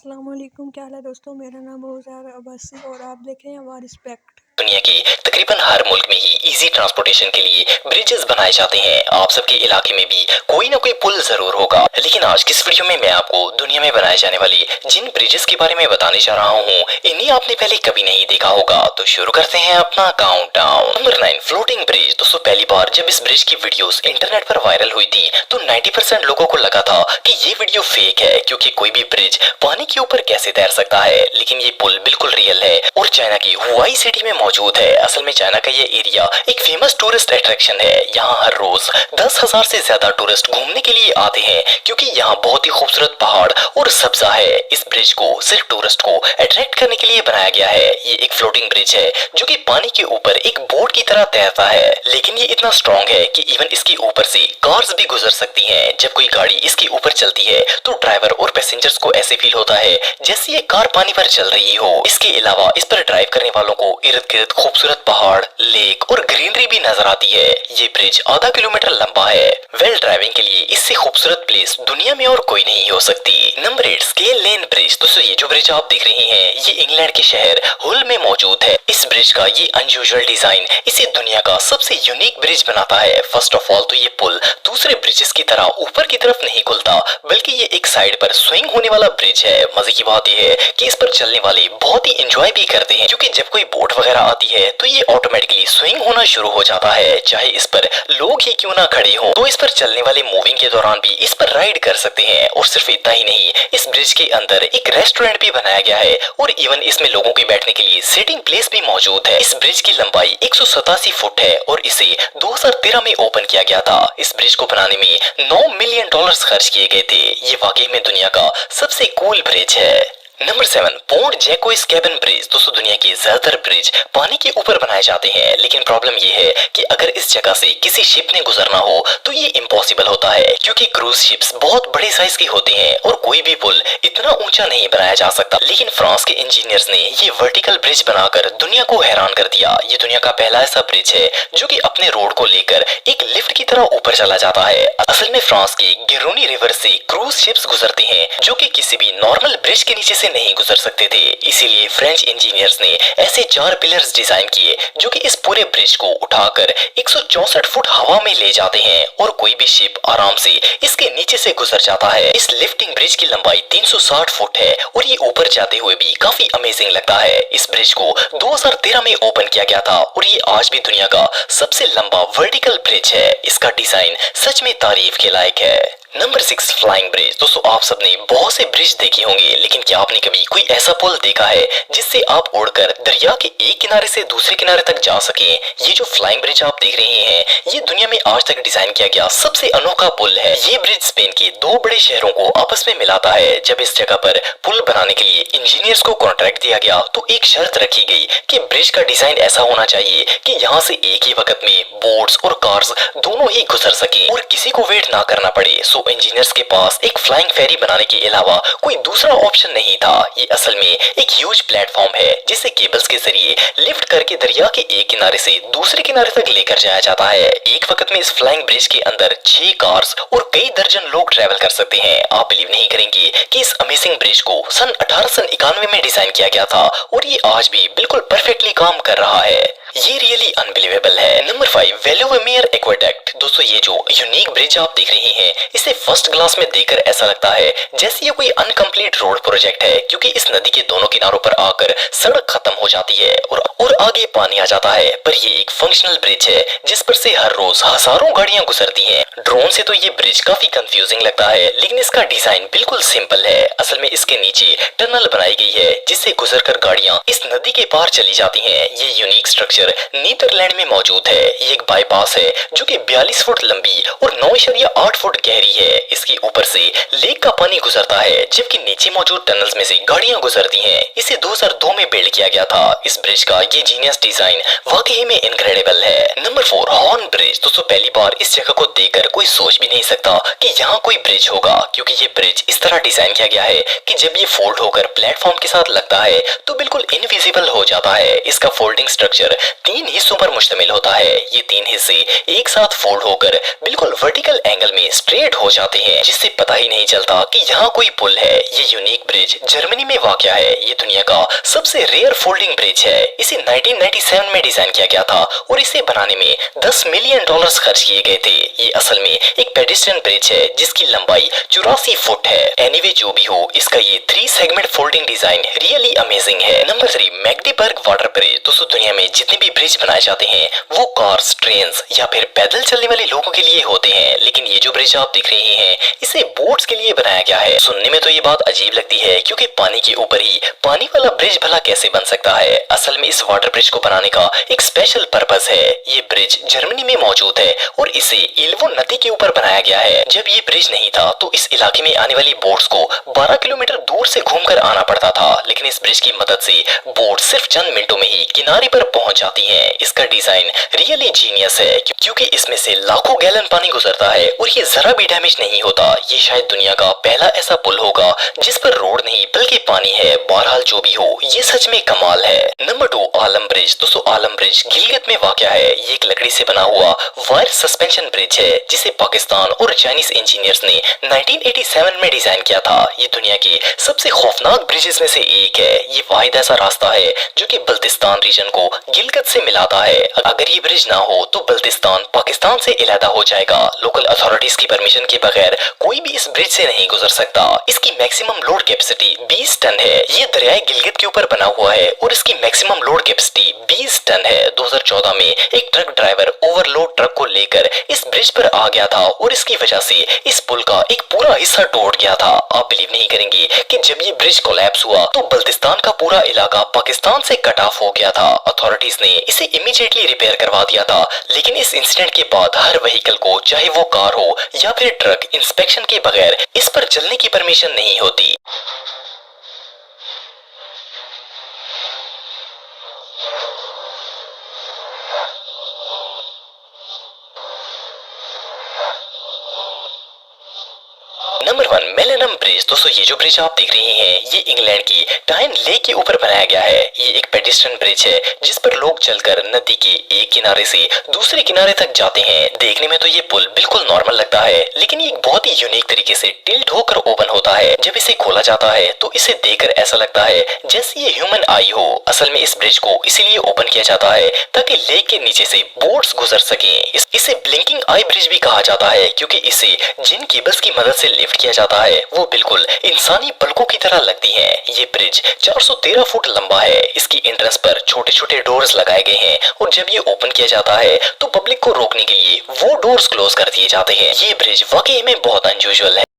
अस्सलाम वालेकुम, क्या हाल है दोस्तों। मेरा नाम बहुत अब्बासी और आप देख रहे हैं हमारा रिस्पेक्ट। दुनिया के तकरीबन हर मुल्क में ही इजी ट्रांसपोर्टेशन के लिए ब्रिजेस बनाए जाते हैं। आप सबके इलाके में भी कोई ना कोई पुल जरूर होगा, लेकिन आज की इस वीडियो में मैं आपको दुनिया में बनाए जाने वाली जिन ब्रिजेस के बारे में बताने जा रहा हूँ, इन्हें आपने पहले कभी नहीं देखा होगा। तो शुरू करते हैं अपना काउंटडाउन। Number 9, floating bridge. दोस्तों, पहली बार जब इस ब्रिज की वीडियोस इंटरनेट पर वायरल हुई थी तो 90% लोगों को लगा था कि ये वीडियो फेक है, क्योंकि कोई भी ब्रिज पानी के ऊपर कैसे तैर सकता है। लेकिन ये पुल बिल्कुल रियल है और चाइना की हुआई सिटी में मौजूद है। असल में चाइना का ये एरिया एक फेमस टूरिस्ट अट्रैक्शन है। यहाँ हर रोज 10,000 से ज्यादा टूरिस्ट घूमने के लिए आते हैं, क्योंकि यहाँ बहुत ही खूबसूरत पहाड़ और सब्जा है। इस ब्रिज को सिर्फ टूरिस्ट को अट्रैक्ट करने के लिए बनाया गया है। ये एक फ्लोटिंग ब्रिज है जो कि पानी के ऊपर एक बोट की तरह तैरता है, लेकिन ये इतना स्ट्रॉन्ग है कि इवन इसके ऊपर से कार्स भी गुजर सकती हैं। जब कोई गाड़ी इसके ऊपर चलती है तो ड्राइवर और पैसेंजर्स को ऐसे फील होता है जैसे ये कार पानी पर चल रही हो। इसके अलावा इस पर ड्राइव करने वालों को इर्द गिर्द खूबसूरत पहाड़, लेक और ग्रीनरी भी नजर आती है। ये ब्रिज आधा किलोमीटर लंबा है। वेल ड्राइविंग के लिए इससे खूबसूरत प्लेस दुनिया में और कोई नहीं हो सकती। Number 8, scale lane bridge. दोस्तों, ये जो ब्रिज आप देख रहे हैं ये इंग्लैंड के शहर हुल में मौजूद है। इस ब्रिज का ये अनयूजुअल डिजाइन इसे दुनिया का सबसे यूनिक ब्रिज बनाता है। फर्स्ट ऑफ ऑल तो ये पुल दूसरे ब्रिजेस की तरह ऊपर की तरफ नहीं खुलता, बल्कि ये एक साइड पर स्विंग होने वाला ब्रिज है। मजे की बात यह है कि इस पर चलने वाले बहुत ही एंजॉय भी करते हैं, क्योंकि जब कोई बोट वगैरह आती है तो ये ऑटोमेटिकली स्विंग होना शुरू हो जाता है, चाहे इस पर लोग ही क्यों ना खड़े हों। तो इस पर चलने वाले मूविंग के दौरान भी इस पर राइड कर सकते हैं। और सिर्फ इतना ही नहीं, इस ब्रिज के अंदर एक रेस्टोरेंट भी बनाया गया है और इवन इसमें लोगों के बैठने के लिए सिटिंग प्लेस भी मौजूद है। इस ब्रिज की लंबाई 187 फुट है और इसे 2013 में ओपन किया गया था। इस ब्रिज को बनाने में $9 मिलियन खर्च किए गए थे। ये वाकई में दुनिया का सबसे कूल ब्रिज है। Number 7, port Jacques Chaban bridge. दोस्तों, दुनिया के ज्यादातर ब्रिज पानी के ऊपर बनाए जाते हैं, लेकिन प्रॉब्लम ये है कि अगर इस जगह से किसी शिप ने गुजरना हो तो ये इम्पॉसिबल होता है, क्योंकि क्रूज शिप्स बहुत बड़े साइज की होती हैं और कोई भी पुल इतना ऊंचा नहीं बनाया जा सकता। लेकिन फ्रांस के इंजीनियर्स ने ये वर्टिकल ब्रिज बनाकर दुनिया को हैरान कर दिया। ये दुनिया का पहला ऐसा ब्रिज है जो कि अपने रोड को लेकर एक लिफ्ट की तरह ऊपर चला जाता है। असल में फ्रांस की गिरोनी रिवर से क्रूज शिप्स गुजरती हैं, जो कि किसी भी नॉर्मल ब्रिज के नीचे से नहीं गुजर सकते थे। इसीलिए फ्रेंच इंजीनियर्स ने ऐसे 4 पिलर्स डिजाइन किए जो कि इस पूरे ब्रिज को उठाकर 164 फुट हवा में ले जाते हैं और कोई भी शिप आराम से इसके नीचे से गुजर जाता है। इस लिफ्टिंग ब्रिज की लंबाई 360 फुट है और ये ऊपर जाते हुए भी काफी अमेजिंग लगता है। इस ब्रिज को 2013 में ओपन किया गया था और ये आज भी दुनिया का सबसे लंबा वर्टिकल ब्रिज है। इसका डिजाइन सच में तारीफ के लायक है। Number 6, flying bridge. दोस्तों, आप सबने बहुत से ब्रिज देखे होंगे, लेकिन क्या आपने कभी कोई ऐसा पुल देखा है जिससे आप उड़कर दरिया के एक किनारे से दूसरे किनारे तक जा सके। ये जो फ्लाइंग ब्रिज आप देख रहे हैं ये दुनिया में आज तक डिजाइन किया गया सबसे अनोखा पुल है। ये ब्रिज स्पेन के 2 बड़े शहरों को आपस में मिलाता है। जब इस जगह पर पुल बनाने के लिए इंजीनियर्स को कॉन्ट्रैक्ट दिया गया तो एक शर्त रखी गई कि ब्रिज का डिजाइन ऐसा होना चाहिए कि यहाँ से एक ही वक्त में बोट्स और कार्स दोनों ही गुजर सके और किसी को वेट ना करना पड़े। सो इंजीनियर्स के पास एक फ्लाइंग फेरी बनाने के अलावा कोई दूसरा ऑप्शन नहीं था। ये असल में एक ह्यूज प्लेटफॉर्म है जिसे केबल्स के जरिए लिफ्ट करके दरिया के एक किनारे से दूसरे किनारे तक लेकर जाया जाता है। एक वक्त में इस फ्लाइंग ब्रिज के अंदर 6 कार्स और कई दर्जन लोग ट्रैवल कर सकते हैं। आप बिलीव नहीं करेंगे कि इस अमेजिंग ब्रिज को सन 1891 में डिजाइन किया गया था और ये आज भी बिल्कुल परफेक्टली काम कर रहा है। ये रियली अनबिलीवेबल है। Number 5, Veluwemeer aqueduct. दोस्तों, ये जो यूनिक ब्रिज आप देख रहे हैं इसे फर्स्ट ग्लास में देखकर ऐसा लगता है जैसे ये कोई अनकंप्लीट रोड प्रोजेक्ट है, क्योंकि इस नदी के दोनों किनारों पर आकर सड़क खत्म हो जाती है और आगे पानी आ जाता है। पर ये एक फंक्शनल ब्रिज है जिस पर से हर रोज हजारों गाड़ियां गुजरती हैं। ड्रोन से तो ये ब्रिज काफी कंफ्यूजिंग लगता है, लेकिन इसका डिजाइन बिल्कुल सिंपल है। असल में इसके नीचे टनल बनाई गई है जिससे गुजरकर गाड़ियां इस नदी के पार चली जाती हैं। ये यूनिक स्ट्रक्चर नीदरलैंड में मौजूद है। ये एक बाईपास है जो कि 42 फुट लंबी और 9.8 फुट गहरी है। इसके ऊपर से लेक का पानी गुजरता है, जबकि नीचे मौजूद टनल्स में से गाड़ियां गुजरती हैं। इसे 2002 में बिल्ड किया गया था। इस ब्रिज का ये जीनियस डिजाइन वाकई में इनक्रेडिबल है। Number 4, horn bridge. दोस्तों, पहली बार इस जगह को देखकर कोई सोच भी नहीं सकता कि यहाँ कोई ब्रिज होगा, क्योंकि ये ब्रिज इस तरह डिजाइन किया गया है कि जब ये फोल्ड होकर प्लेटफॉर्म के साथ लगता है तो बिल्कुल इनविजिबल हो जाता है। इसका फोल्डिंग स्ट्रक्चर तीन हिस्सों पर मुश्तमिल होता है। ये तीन हिस्से एक साथ फोल्ड होकर बिल्कुल वर्टिकल एंगल में स्ट्रेट हो जाते हैं, जिससे पता ही नहीं चलता कि यहाँ कोई पुल है। ये यूनिक ब्रिज जर्मनी में वाक़या है। ये दुनिया का सबसे रेयर फोल्डिंग ब्रिज है। इसे 1997 में डिजाइन किया गया था और इसे बनाने में $10 मिलियन खर्च किए गए थे। ये असल में एक पेडेस्ट्रियन ब्रिज है जिसकी लंबाई 84 फुट है। एनीवे जो भी हो, इसका ये 3 segment folding design really amazing है। Number 3, Magdeburg water bridge. दोस्तों, दुनिया में जितने भी ब्रिज बनाए जाते हैं वो कार्स, ट्रेन्स या फिर पैदल चलने वाले लोगों के लिए होते हैं, लेकिन ये जो ब्रिज आप देख रहे हैं इसे बोट्स के लिए बनाया गया है। सुनने में तो ये बात अजीब लगती है, क्योंकि पानी के ऊपर ही पानी वाला ब्रिज भला कैसे बन सकता है। असल में इस वाटर ब्रिज को बनाने का एक स्पेशल पर्पस है। ये ब्रिज जर्मनी में मौजूद है और इसे इल्वो नदी के ऊपर बनाया गया है। जब ये ब्रिज नहीं था तो इस इलाके में आने वाली बोट्स को 12 किलोमीटर दूर से घूमकर आना पड़ता था, लेकिन इस ब्रिज की मदद से बोट सिर्फ चंद मिनटों में ही किनारे पर पहुंच जाती हैं। इसका डिजाइन रियली जीनियस है, क्योंकि इसमें से लाखों गैलन पानी गुजरता है और ये जरा भी डैमेज नहीं होता। ये शायद दुनिया का पहला ऐसा पुल होगा जिस पर रोड नहीं बल्कि पानी है। बहरहाल जो भी हो, ये सच में कमाल है। नंबर 2, आलम ब्रिज। दोस्तों, आलम ब्रिज गिलगित में वाक़या है। ये एक लकड़ी से बना हुआ वायर सस्पेंशन ब्रिज है जिसे पाकिस्तान और चाइनीज इंजीनियर्स ने 1987 में डिजाइन किया था। ये दुनिया के सबसे खौफनाक ब्रिजेस में से एक है। ये वाहिद ऐसा रास्ता है जो कि बल्तिस्तान रीजन को गिलगित से मिलाता है। अगर ये ब्रिज ना हो तो बल्तिस्तान पाकिस्तान से अलहदा हो जाएगा। लोकल अथॉरिटीज की परमिशन के बगैर कोई भी इस ब्रिज से नहीं गुजर सकता। इसकी मैक्सिमम लोड कैपेसिटी 20 टन है। ये दरियाए गिलगित के ऊपर बना हुआ है और इसकी मैक्सिमम लोड कैपेसिटी 20 टन है। 2014 में एक ट्रक ड्राइवर ओवरलोड ट्रक को लेकर इस ब्रिज पर आ गया था और इसकी वजह से इस पुल का एक पूरा हिस्सा टूट गया था। आप बिलीव नहीं करेंगे कि जब ये ब्रिज कोलैप्स हुआ तो बल्तिस्तान का पूरा इलाका पाकिस्तान से कट ऑफ हो गया था। अथॉरिटीज ने इसे इमीडिएटली रिपेयर करवा दिया था, लेकिन इस इंसिडेंट के बाद हर व्हीकल को, चाहे वो कार हो या फिर ट्रक, इंस्पेक्शन के बगैर इस पर चलने की परमिशन नहीं होती। Number 1, millennium bridge. दोस्तों, ये जो ब्रिज आप देख रहे हैं ये इंग्लैंड की टाइन लेक के ऊपर बनाया गया है। ये एक पेडेस्ट्रियन ब्रिज है जिस पर लोग चलकर नदी के एक किनारे से दूसरे किनारे तक जाते हैं। देखने में तो ये पुल बिल्कुल नॉर्मल लगता है, लेकिन ये एक बहुत ही यूनिक तरीके से टिल्ट होकर ओपन होता है। जब इसे खोला जाता है तो इसे देखकर ऐसा लगता है जैसे ये ह्यूमन आई हो। असल में इस ब्रिज को इसीलिए ओपन किया जाता है ताकि लेक के नीचे से बोट्स गुजर सके। इसे ब्लिंकिंग आई ब्रिज भी कहा जाता है, क्योंकि इसे जिन केबल्स की मदद से लिफ्ट किया जाता है वो बिल्कुल इंसानी पलकों की तरह लगती हैं। ये ब्रिज 413 फुट लंबा है। इसकी एंट्रेंस पर छोटे छोटे डोर्स लगाए गए हैं और जब ये ओपन किया जाता है तो पब्लिक को रोकने के लिए वो डोर्स क्लोज कर दिए जाते हैं। ये ब्रिज वाकई में बहुत अनयूजुअल है।